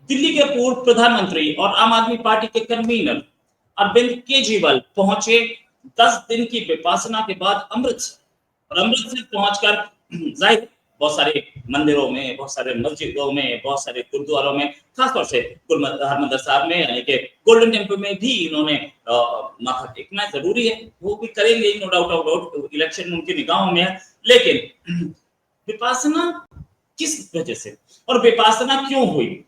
दिल्ली के पूर्व प्रधानमंत्री और आम आदमी पार्टी के कन्वीनर अरविंद केजरीवाल पहुंचे 10 दिन की विपासना के बाद अमृतसर। और अमृतसर पहुंचकर जाहिर बहुत सारे मंदिरों में, बहुत सारे मस्जिदों में, बहुत सारे गुरुद्वारों में, खासतौर से हरमंदिर साहब में यानी कि गोल्डन टेम्पल में भी इन्होंने माथा टेकना जरूरी है, वो भी करेंगे नो डाउट, इलेक्शन उनकी निगाहों में है। लेकिन विपासना किस वजह से और विपासना क्यों हुई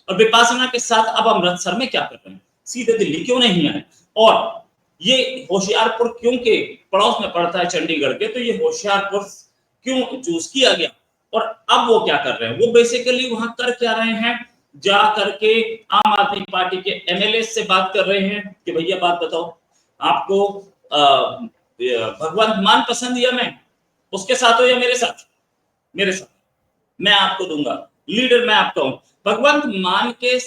और विपासना के साथ अब अमृतसर में क्या कर रहे हैं, सीधे दिल्ली क्यों नहीं आए, और ये होशियारपुर क्योंकि पड़ोस में पड़ता है चंडीगढ़ के, तो ये होशियारपुर क्यों चूज किया गया और अब वो क्या कर रहे हैं, वो बेसिकली वहां कर क्या रहे हैं, जा करके आम आदमी पार्टी के एमएलए से बात कर रहे हैं कि भैया बात बताओ, आपको भगवंत मान पसंद या मैं, उसके साथ हो या मेरे साथ, मेरे साथ मैं आपको दूंगा लीडर, मैं आपका हूं। भगवंत मान के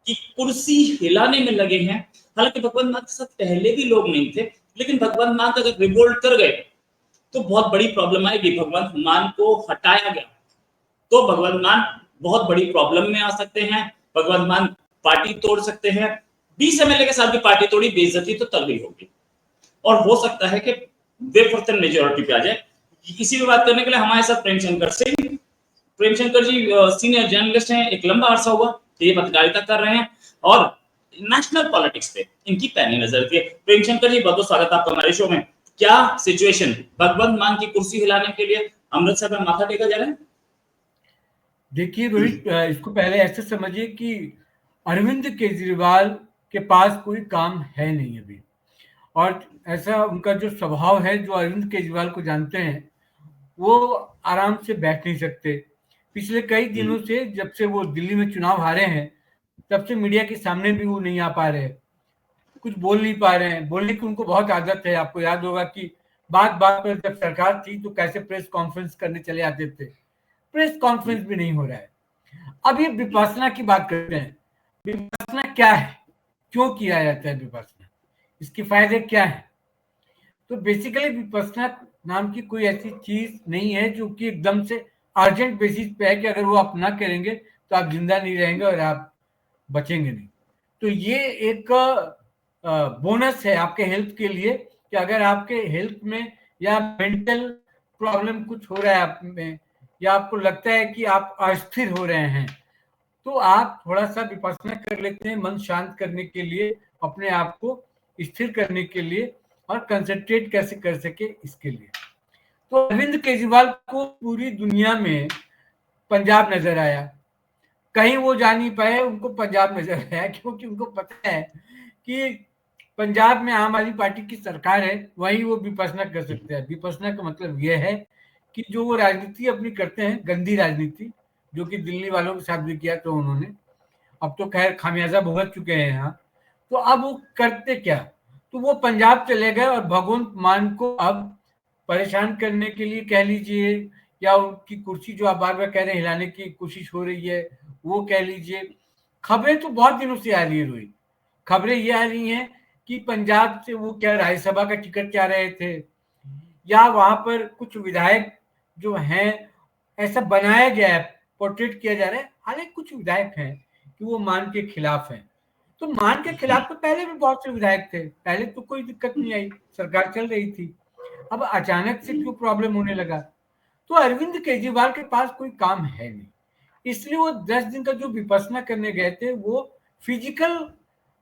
की कुर्सी हिलाने में लगे हैं। हालांकि भगवंत मान के साथ पहले भी लोग नहीं थे, लेकिन भगवंत मान अगर रिवोल्ट कर गए तो बहुत बड़ी प्रॉब्लम आएगी। भगवंत मान को हटाया गया तो भगवंत मान बहुत बड़ी प्रॉब्लम में आ सकते हैं, भगवंत मान पार्टी तोड़ सकते हैं। 20 एमएलए के साथ भी पार्टी तोड़ी, बेइज्जती तो तब ही होगी और हो सकता है कि बेफर्तन मेजोरिटी पे आ जाए। इसी पे बात करने के लिए हमारे साथ प्रेमशंकर सिंह, प्रेमशंकर जी सीनियर जर्नलिस्ट हैं, एक लंबा अरसा हुआ ये पत्रकारिता कर रहे हैं और नेशनल पॉलिटिक्स पे इनकी पैनी नजर थी। प्रेमशंकर जी बहुत बहुत स्वागत आपका हमारे शो में। क्या सिचुएशन, भगवंत मान की कुर्सी हिलाने के लिए अमृतसर में माथा टेका जा रहा है? देखिए रोहित, इसको पहले ऐसे समझिए कि अरविंद केजरीवाल के पास कोई काम है नहीं अभी, और ऐसा उनका जो स्वभाव है, जो अरविंद केजरीवाल को जानते हैं, वो आराम से बैठ नहीं सकते। पिछले कई दिनों से, जब से वो दिल्ली में चुनाव हारे हैं, तब से मीडिया के सामने भी वो नहीं आ पा रहे, कुछ बोल नहीं पा रहे हैं। बोलने की उनको बहुत आदत है। आपको याद होगा कि बात बात पर जब सरकार थी तो कैसे प्रेस कॉन्फ्रेंस करने चले आते थे, प्रेस कॉन्फ्रेंस भी नहीं हो रहा है। अब ये विपासना की बात करते हैं। विपासना क्या है, क्यों किया जाता है विपासना, इसके फायदे क्या है? तो बेसिकली विपස්සना नाम की कोई ऐसी चीज नहीं है जो कि एकदम से अर्जेंट बेसिस पे है कि अगर वो आप ना करेंगे तो आप जिंदा नहीं रहेंगे और आप बचेंगे नहीं। तो ये एक बोनस है आपके हेल्थ के लिए कि अगर आपके हेल्थ में या मेंटल प्रॉब्लम कुछ हो रहा है आप में, या आपको लगता है कि आप अस्थिर हो रहे हैं, तो आप थोड़ा सा विपස්සना कर लेते हैं मन शांत करने के लिए, अपने आप को स्थिर करने के लिए, और कंसंट्रेट कैसे कर सके इसके लिए। तो अरविंद केजरीवाल को पूरी दुनिया में पंजाब नजर आया, कहीं वो जा नहीं पाए, उनको पंजाब नजर आया, क्योंकि उनको पता है कि पंजाब में आम आदमी पार्टी की सरकार है, वहीं वो विपස්සना कर सकते हैं। विपස්සना का मतलब यह है कि जो वो राजनीति अपनी करते हैं, गंदी राजनीति, जो कि दिल्ली वालों के साथ भी किया तो उन्होंने, अब तो खैर खामियाजा भुगत चुके हैं यहाँ, तो अब वो करते क्या, तो वो पंजाब चले गए और भगवंत मान को अब परेशान करने के लिए कह लीजिए, या उनकी कुर्सी जो आप बार बार कह रहे हैं हिलाने की कोशिश हो रही है वो कह लीजिए। खबरें तो बहुत दिनों से आ रही है रोहित, खबरें ये आ रही हैं कि पंजाब से वो क्या राज्यसभा का टिकट चाह रहे थे, या वहां पर कुछ विधायक जो हैं ऐसा बनाया गया है, पोर्ट्रेट किया जा रहा है, हालांकि कुछ विधायक हैं कि वो मान के खिलाफ हैं। तो मान के खिलाफ तो पहले भी बहुत से विधायक थे, पहले तो कोई दिक्कत नहीं आई, सरकार चल रही थी। अब अचानक से क्यों प्रॉब्लम होने लगा? तो अरविंद केजरीवाल के पास कोई काम है नहीं, इसलिए वो 10 दिन का जो विपස්සना करने गए थे वो फिजिकल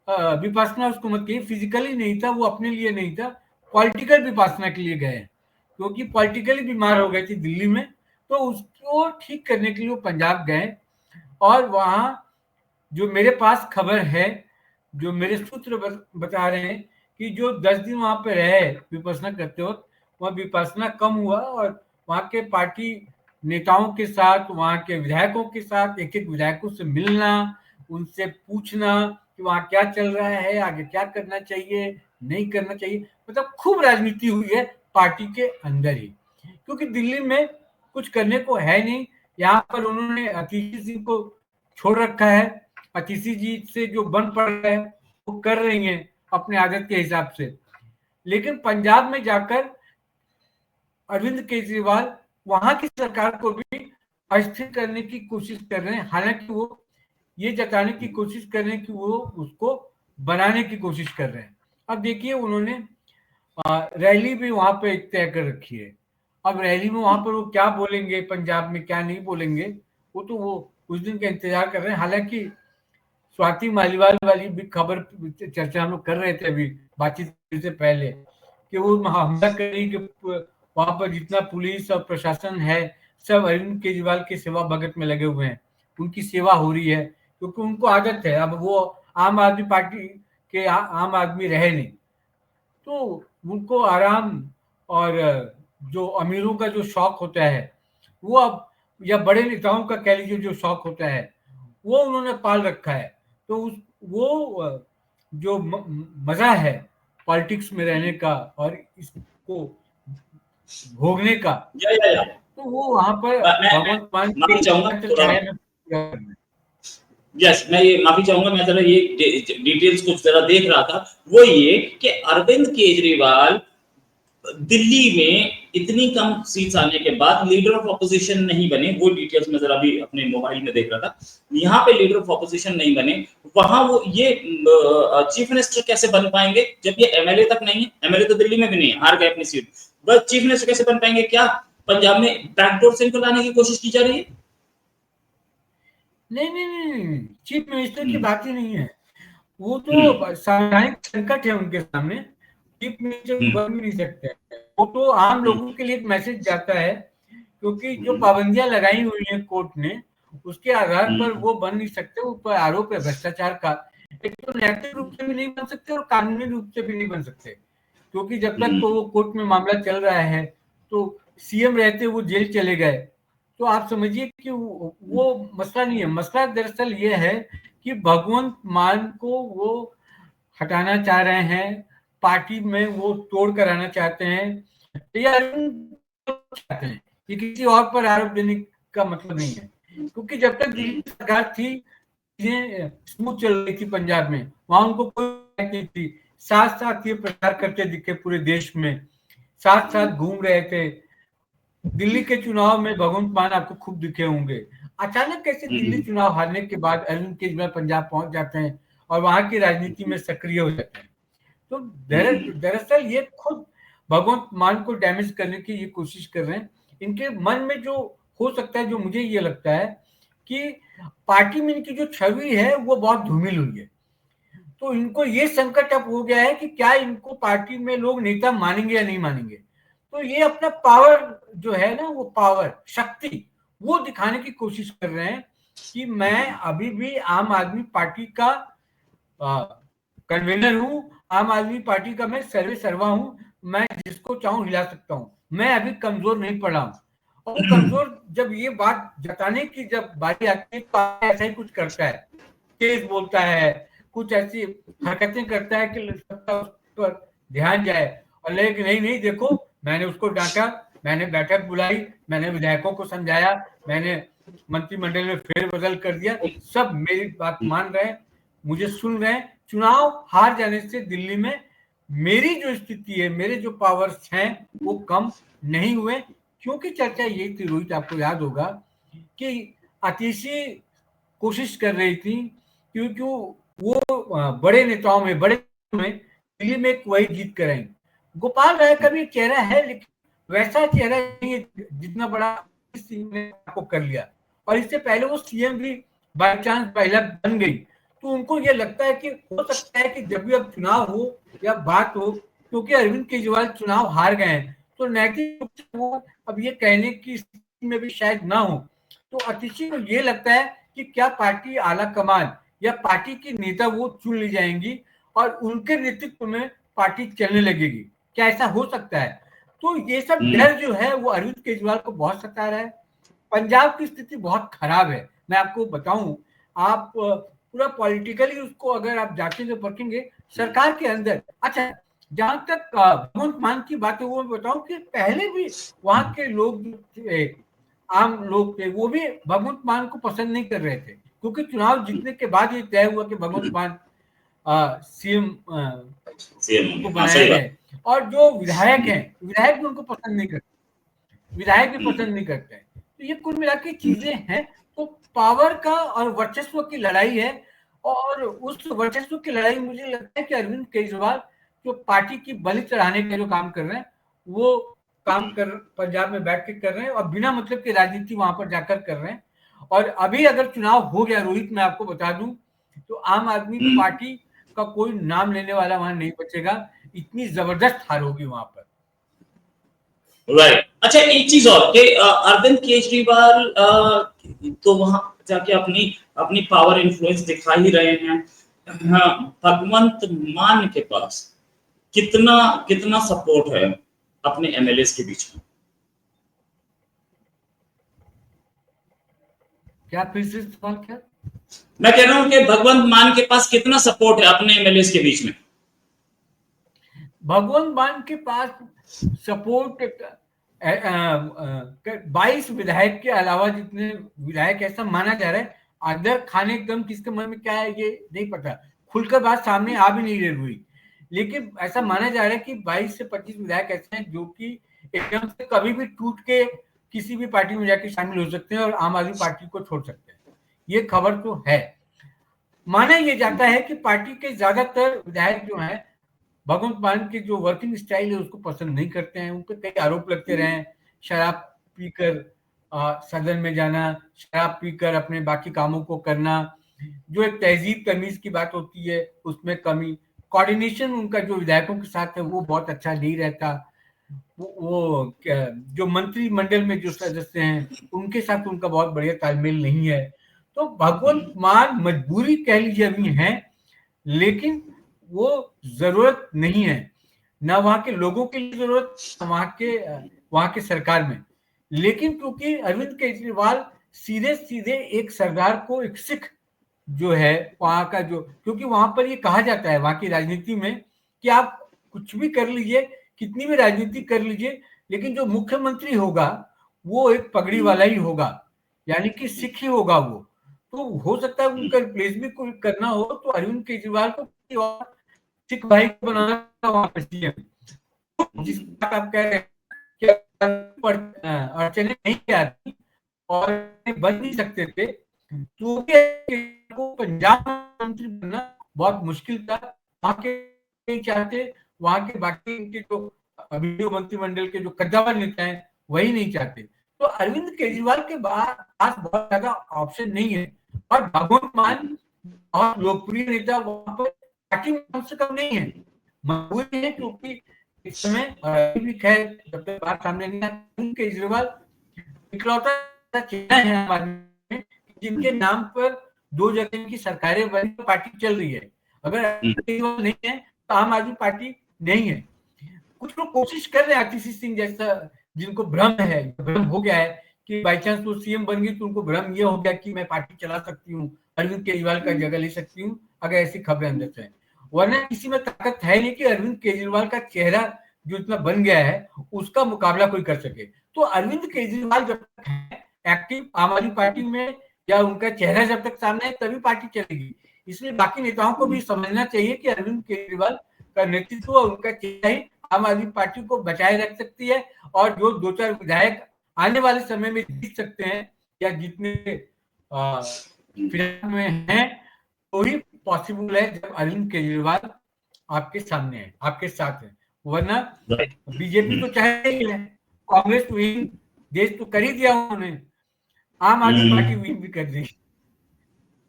विपස්සना उसको मत कहिए, फिजिकली नहीं था, वो अपने लिए नहीं था, पॉलिटिकल विपස්සना के लिए गए, क्योंकि पॉलिटिकली बीमार हो गए थे दिल्ली में, तो उसको ठीक करने के लिए वो पंजाब गए। और वहाँ जो मेरे पास खबर है, जो मेरे सूत्र बता रहे हैं कि जो 10 दिन वहां पे रहे विपස්සना करते वक्त, वहाँ विपස්සना कम हुआ, और वहाँ के पार्टी नेताओं के साथ, वहाँ के विधायकों के साथ, एक एक विधायकों से मिलना, उनसे पूछना कि वहाँ क्या चल रहा है, आगे क्या करना चाहिए, नहीं करना चाहिए, मतलब खूब राजनीति हुई है पार्टी के अंदर ही, क्योंकि दिल्ली में कुछ करने को है नहीं। यहाँ पर उन्होंने अतिशी सिंह को छोड़ रखा है, अतिशी जी से जो बन पड़ रहा है वो कर रही हैं अपने आदत के हिसाब से। लेकिन पंजाब में जाकर अरविंद केजरीवाल वहां की सरकार को भी अस्थिर करने की कोशिश कर रहे हैं। हालांकि वो ये जताने की कोशिश कर रहे हैं कि वो उसको बनाने की कोशिश कर रहे हैं। अब देखिए उन्होंने रैली भी वहां पे तय कर रखी है। अब रैली में वहां पर वो क्या बोलेंगे, पंजाब में क्या नहीं बोलेंगे, वो तो वो उस दिन का इंतजार कर रहे हैं। हालांकि स्वाति मालीवाल वाली भी खबर चर्चा हम लोग कर रहे थे अभी बातचीत से पहले कि वो हमला करी कि वहां पर जितना पुलिस और प्रशासन है सब अरविंद केजरीवाल की सेवा भगत में लगे हुए हैं, उनकी सेवा हो रही है क्योंकि उनको आदत है। अब वो आम आदमी पार्टी के आम आदमी रहे नहीं, तो उनको आराम और जो अमीरों का जो शौक होता है वो अब, या बड़े नेताओं का कह लीजिए जो शौक होता है वो उन्होंने पाल रखा है। तो उस वो जो मजा है पॉलिटिक्स में रहने का और इसको भोगने का, या तो वो वहां पर मैं भगवंत मान के माफी चाहूंगा थोड़ा। चाहे में पूरा करना है। यस, मैं ये माफी चाहूंगा, मैं जरा ये डिटेल्स कुछ जरा देख रहा था। वो ये कि अरविंद केजरीवाल दिल्ली में इतनी कम सीट्स आने के बाद लीडर ऑफ ऑपोजिशन नहीं बने। वो डिटेल्स में जरा भी अपने मोबाइल में देख रहा था। यहाँ पे लीडर ऑफ ऑपोजिशन नहीं बने, वहां वो ये चीफ मिनिस्टर कैसे बन पाएंगे जब ये एमएलए तक नहीं है? एमएलए तो दिल्ली में भी नहीं है, हार गए अपनी सीट, बस चीफ मिनिस्टर कैसे बन पाएंगे? क्या पंजाब में बैकडोर से इनको लाने की कोशिश की जा रही है? नहीं नहीं नहीं, चीफ मिनिस्टर की बात ही नहीं है। वो तो सामाजिक संकट है उनके सामने, चीफ मिनिस्टर बन भी नहीं सकते। वो तो आम लोगों के लिए एक मैसेज जाता है क्योंकि जो पाबंदियां लगाई हुई हैं कोर्ट ने उसके आधार पर वो बन नहीं सकते। ऊपर आरोप है भ्रष्टाचार का, एक तो नैतिक रूप से भी नहीं बन सकते और कानूनी रूप से भी नहीं बन सकते क्योंकि जब तक तो वो कोर्ट में मामला चल रहा है तो सीएम रहते वो जेल चले गए। तो आप समझिए कि वो मसला नहीं है। मसला दरअसल ये है कि भगवंत मान को वो हटाना चाह रहे हैं, पार्टी में वो तोड़ कराना चाहते हैं, या चाहते हैं। ये किसी और पर आरोप देने का मतलब नहीं है क्योंकि जब तक दिल्ली सरकार थी चीजें स्मूथ चल रही थी पंजाब में, वहां उनको कोई नहीं थी। साथ साथ ये प्रचार करते दिखे पूरे देश में, साथ साथ घूम रहे थे। दिल्ली के चुनाव में भगवंत मान आपको खूब दिखे होंगे। अचानक कैसे दिल्ली चुनाव हारने के बाद अरविंद केजरीवाल पंजाब पहुंच जाते हैं और वहां की राजनीति में सक्रिय हो जाते हैं। तो दरअसल ये खुद भगवंत मान को डैमेज करने की ये कोशिश कर रहे हैं। इनके मन में जो हो सकता है, जो मुझे ये लगता है कि पार्टी में इनकी जो छवि है वो बहुत धूमिल हुई है। तो इनको ये संकट अब हो गया है कि क्या इनको पार्टी में लोग नेता मानेंगे या नहीं मानेंगे। तो ये अपना पावर जो है ना, वो पावर शक्ति वो दिखाने की कोशिश कर रहे हैं कि मैं अभी भी आम आदमी पार्टी का कन्वीनर हूं, आम आदमी पार्टी का मैं सर्वे सर्वा हूं, मैं जिसको चाहूं हिला सकता हूं, मैं अभी कमजोर नहीं पड़ा हूं। और कमजोर जब ये बात जताने की जब बारी आती है तो ऐसा ही कुछ करता है, तेज बोलता है, कुछ ऐसी हरकतें करता है कि सबका उस पर ध्यान जाए और लगे कि नहीं नहीं देखो मैंने उसको डांटा, मैंने बैठक बुलाई, मैंने विधायकों को समझाया, मैंने मंत्रिमंडल में फेरबदल कर दिया, सब मेरी बात मान रहे हैं, मुझे सुन रहे हैं। चुनाव हार जाने से दिल्ली में मेरी जो स्थिति है, मेरे जो पावर्स हैं वो कम नहीं हुए। क्योंकि चर्चा यही थी रोहित, आपको याद होगा कि आतिशी कोशिश कर रही थी क्योंकि वो बड़े नेताओं में दिल्ली में एक वही जीत कराएंगे। गोपाल राय का भी चेहरा है लेकिन वैसा चेहरा नहीं है जितना बड़ा सिंह ने आपको कर लिया। और इससे पहले वो सीएम भी बाई चांस पहला बन गई, तो उनको ये लगता है कि हो सकता है कि जब भी अब चुनाव हो या बात हो, क्योंकि अरविंद केजरीवाल चुनाव हार गए हैं तो नैतिक रूप से वो अब ये कहने की स्थिति में भी शायद ना हो। तो अतिशी को ये लगता है कि क्या पार्टी आला कमान या पार्टी की नेता वो चुन ली जाएंगी और उनके नेतृत्व में पार्टी चलने लगेगी। क्या ऐसा हो सकता है? तो ये सब डर जो है वो अरविंद केजरीवाल को बहुत सता रहा है। पंजाब की स्थिति बहुत खराब है, मैं आपको बताऊं। आप पूरा पॉलिटिकली उसको अगर आप जांचेंगे परखेंगे सरकार के अंदर। अच्छा, जहां तक भगवंत मान की बात है वो बताऊं कि पहले भी वहां के लोग आम लोग थे वो भी भगवंत मान को पसंद नहीं कर रहे थे क्योंकि चुनाव जीतने के बाद ये तय हुआ कि भगवंत मान सीएम को बनाया जाए। और जो विधायक हैं, विधायक भी उनको पसंद नहीं करते, विधायक भी पसंद नहीं करते हैं। तो ये कुल मिला के चीजें हैं। तो पावर का और वर्चस्व की लड़ाई है, और उस वर्चस्व की लड़ाई मुझे लगता है कि अरविंद केजरीवाल जो पार्टी की बलि चढ़ाने का जो काम कर रहे हैं, वो काम कर पंजाब में बैठ के कर रहे हैं, और बिना मतलब की राजनीति वहां पर जाकर कर रहे हैं। और अभी अगर चुनाव हो गया रोहित, मैं आपको बता दूं, तो आम आदमी पार्टी का कोई नाम लेने वाला वहां नहीं बचेगा, इतनी जबरदस्त हार होगी वहां पर। राइट। अच्छा, एक चीज और कि अरविंद केजरीवाल तो वहां जाके अपनी अपनी पावर इन्फ्लुएंस दिखा ही रहे हैं। हाँ, भगवंत मान के पास कितना कितना सपोर्ट है अपने एमएलएस के बीच में? क्या फिर से सवाल क्या? मैं कह रहा हूं कि भगवंत मान के पास कितना सपोर्ट है अपने एमएलएस के बीच में? भगवंत मान के पास सपोर्ट 22 विधायक के अलावा जितने विधायक, ऐसा माना जा रहा है, अदर खाने एकदम किसके मन में क्या है ये नहीं पता, खुलकर बात सामने आ भी नहीं रही हुई, लेकिन ऐसा माना जा रहा है कि 22 से 25 विधायक ऐसे हैं जो कि एकदम से कभी भी टूट के किसी भी पार्टी में जाके शामिल हो सकते हैं और आम आदमी पार्टी को छोड़ सकते हैं। ये खबर तो है। माना यह जाता है कि पार्टी के ज्यादातर विधायक जो हैं भगवंत मान की जो वर्किंग स्टाइल है उसको पसंद नहीं करते हैं। उन पर कई आरोप लगते रहे हैं, शराब पीकर सदन में जाना, शराब पीकर अपने बाकी कामों को करना, जो एक तहजीब तमीज की बात होती है उसमें कमी, कोऑर्डिनेशन उनका जो विधायकों के साथ है वो बहुत अच्छा नहीं रहता, वो जो मंत्रिमंडल में जो सदस्य हैं उनके साथ उनका बहुत बढ़िया तालमेल नहीं है। तो भगवंत मान मजबूरी कह लीजिए अभी है, लेकिन वो जरूरत नहीं है, ना वहां के लोगों के लिए जरूरत, वहां के सरकार में। लेकिन क्योंकि अरविंद केजरीवाल सीधे सीधे एक सरदार को, एक सिख जो है वहां का, जो क्योंकि वहां पर ये कहा जाता है वहां की राजनीति में कि आप कुछ भी कर लीजिए, कितनी भी राजनीति कर लीजिए, लेकिन जो मुख्यमंत्री होगा वो एक पगड़ी वाला ही होगा, यानी कि सिख ही होगा वो। तो हो सकता है उनका रिप्लेस भी कोई करना हो तो अरविंद केजरीवाल को सिख भाई को बनाना वहां पर सीएम। जिस बात आप कह रहे हैं कि अड़चने नहीं आती और बन नहीं सकते थे, तो को पंजाब मंत्री बनना बहुत मुश्किल था। वहां के नहीं चाहते, वहां के बाकी के जो अभी मंत्रिमंडल के जो कद्दावर नेता हैं वही नहीं चाहते। तो अरविंद केजरीवाल के पास बहुत ज्यादा ऑप्शन नहीं है, और भगवंत मान और लोकप्रिय नेता वहां पर पार्टी में कम से कम नहीं है, मजबूरी है, क्योंकि इस समय भी खैर जब तक बात सामने नहीं आती, केजरीवाल इकलौता चेहरा है हमारे में जिनके नाम पर 2 जगह की सरकारें बनी, पार्टी चल रही है। अगर केजरीवाल नहीं है तो आम आदमी पार्टी नहीं है। कुछ लोग कोशिश कर रहे हैं, आरटीसी सिंह जैसा, जिनको भ्रम है, भ्रम हो गया है कि बाई चांस वो सीएम बन गई तो उनको भ्रम ये हो गया कि मैं पार्टी चला सकती हूँ, अरविंद केजरीवाल का जगह ले सकती हूँ, अगर ऐसी खबरें अंदर से हैं। वरना किसी में ताकत है नहीं कि अरविंद केजरीवाल का चेहरा जो इतना बन गया है उसका मुकाबला कोई कर सके। तो अरविंद केजरीवाल जब तक है एक्टिव आम आदमी पार्टी में, या उनका चेहरा जब तक सामने है तभी पार्टी चलेगी। इसलिए बाकी नेताओं को भी समझना चाहिए कि अरविंद केजरीवाल का नेतृत्व और उनका चेहरा ही आम आदमी पार्टी को बचाए रख सकती है, और जो 2-4 विधायक आने वाले समय में जीत सकते हैं या जितने फिलहाल में हैं, तो ही पॉसिबल है जब अरविंद केजरीवाल आपके सामने है, आपके साथ है। वरना बीजेपी तो चाहे ही है, कांग्रेस विन देश तो कर ही दिया उन्होंने, आम आदमी पार्टी विन भी कर दी।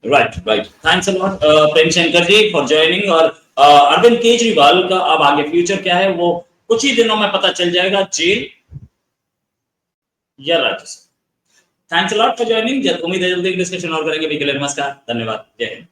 Right right, thanks a lot Prem Shankar ji for joining. और अरविंद केजरीवाल का अब आगे फ्यूचर क्या है वो कुछ ही दिनों में पता चल जाएगा, जेल या Rajya Sabha. Thanks a lot for joining. उम्मीद है जल्दी डिस्कशन और करेंगे। नमस्कार, धन्यवाद, जय हिंद।